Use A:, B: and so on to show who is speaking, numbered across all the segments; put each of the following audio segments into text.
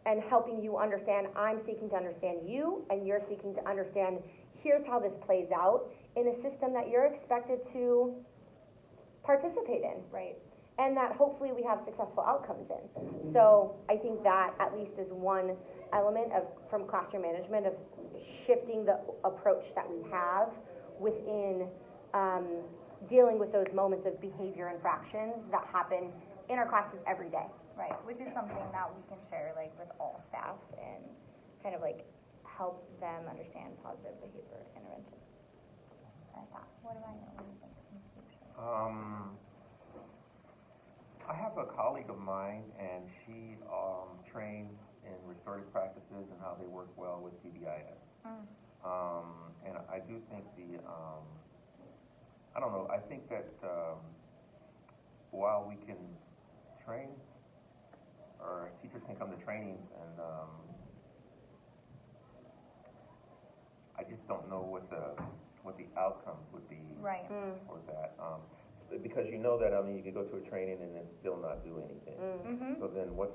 A: and helping you understand, I'm seeking to understand you, and you're seeking to understand, here's how this plays out in a system that you're expected to participate in.
B: Right.
A: And that hopefully we have successful outcomes in. So I think that at least is one element of, from classroom management, of shifting the approach that we have within dealing with those moments of behavior infractions that happen in our classes every day.
B: Right, which is something that we can share like with all staff and kind of like help them understand positive behavior intervention. What do I know? What do you think?
C: I have a colleague of mine, and she trains in restorative practices and how they work well with PBIS. And I do think I don't know, I think that while we can train, or teachers can come to trainings, and I just don't know what the outcomes would be for that. Because you know that, I mean, you could go to a training and then still not do anything. So then what's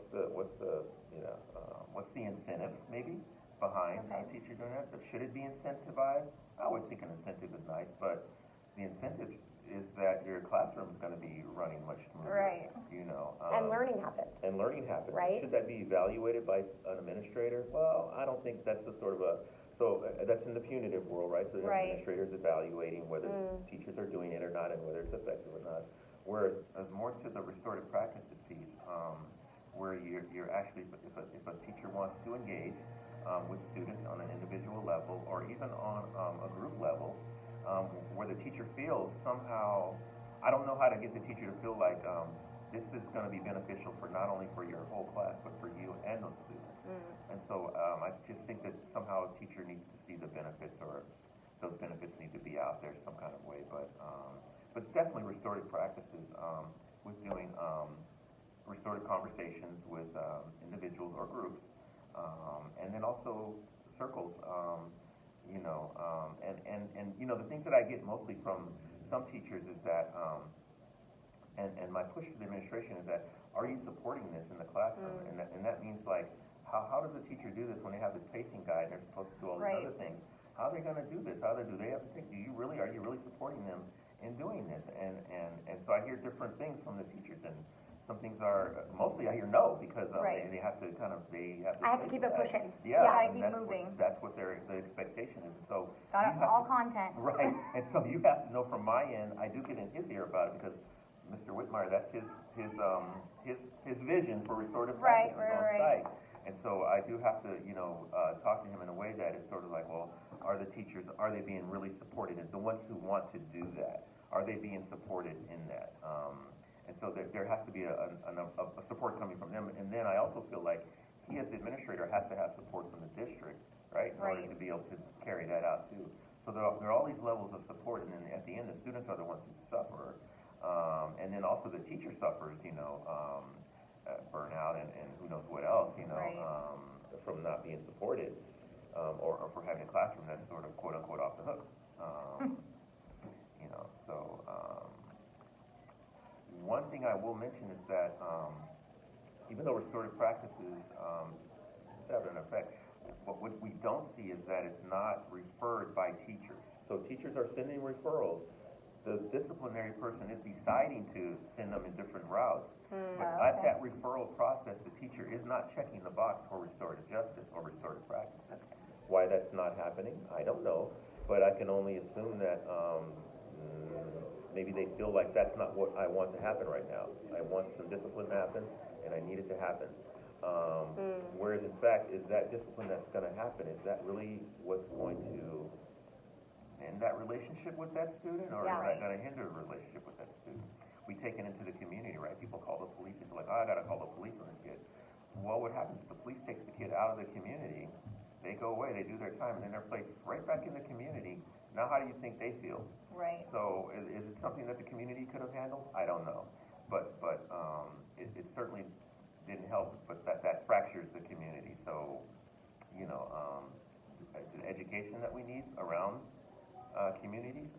C: the incentive maybe behind a teacher doing that? Should it be incentivized? I always think an incentive is nice, but the incentive is that your classroom is going to be running much smoother.
B: Right.
C: You know.
A: And learning happens.
C: And learning happens.
A: Right.
C: Should that be evaluated by an administrator? Well, I don't think that's the sort of a, so that's in the punitive world, right? So the administrator's evaluating whether teachers are doing it or not, and whether it's effective or not. Whereas more to the restorative practices piece, where you're actually, if a teacher wants to engage with students on an individual level, or even on a group level, where the teacher feels somehow, I don't know how to get the teacher to feel like this is going to be beneficial for not only for your whole class, but for you and those students. And so I just think that somehow a teacher needs to see the benefits, or those benefits need to be out there some kind of way. But definitely restorative practices, with doing restorative conversations with individuals or groups, and then also circles. You know, and you know, the things that I get mostly from some teachers is that, and my push to the administration is that, are you supporting this in the classroom? And that means like, how does a teacher do this when they have this pacing guide and they're supposed to do all these other things? How are they going to do this? Do they have to think? Are you really supporting them in doing this? And so I hear different things from the teachers, and some things are, mostly I hear no, because they have to I
A: have to keep it pushing.
C: Yeah,
B: and
C: keep
B: moving.
C: That's what the expectation is. So
B: got all content.
C: Right, and so you have to know from my end, I do get in his ear about it, because Mr. Whitmire, that's his vision for restorative practices on site. And so I do have to, you know, talk to him in a way that is sort of like, well, are the teachers, are they being really supported? And the ones who want to do that, are they being supported in that? And so there has to be a support coming from them. And then I also feel like he, as the administrator, has to have support from the district, right? In order to be able to carry that out too. So there are all these levels of support, and then at the end, the students are the ones who suffer. And then also the teacher suffers, you know, burnout and who knows what else, you know, from not being supported, or for having a classroom that's sort of quote unquote off the hook. You know, so one thing I will mention is that even though restorative practices have an effect, what we don't see is that it's not referred by teachers. So teachers are sending referrals. The disciplinary person is deciding to send them in different routes. But at that referral process, the teacher is not checking the box for restorative justice or restorative practices. Why that's not happening, I don't know. But I can only assume that maybe they feel like that's not what I want to happen right now. I want some discipline to happen, and I need it to happen. Whereas, in fact, is that discipline that's going to happen, is that really what's going to end that relationship with that student, or is that going to hinder a relationship with that student? We take it into the community, right? People call the police, and they're like, oh, I got to call the police on this kid. Well, what happens if the police takes the kid out of the community, they go away, they do their time, and then they're placed right back in the community. Now how do you think they feel?
B: Right.
C: So is it something that the community could have handled? I don't know. But it certainly didn't help, but that fractures the community. So, you know, the education that we need around communities,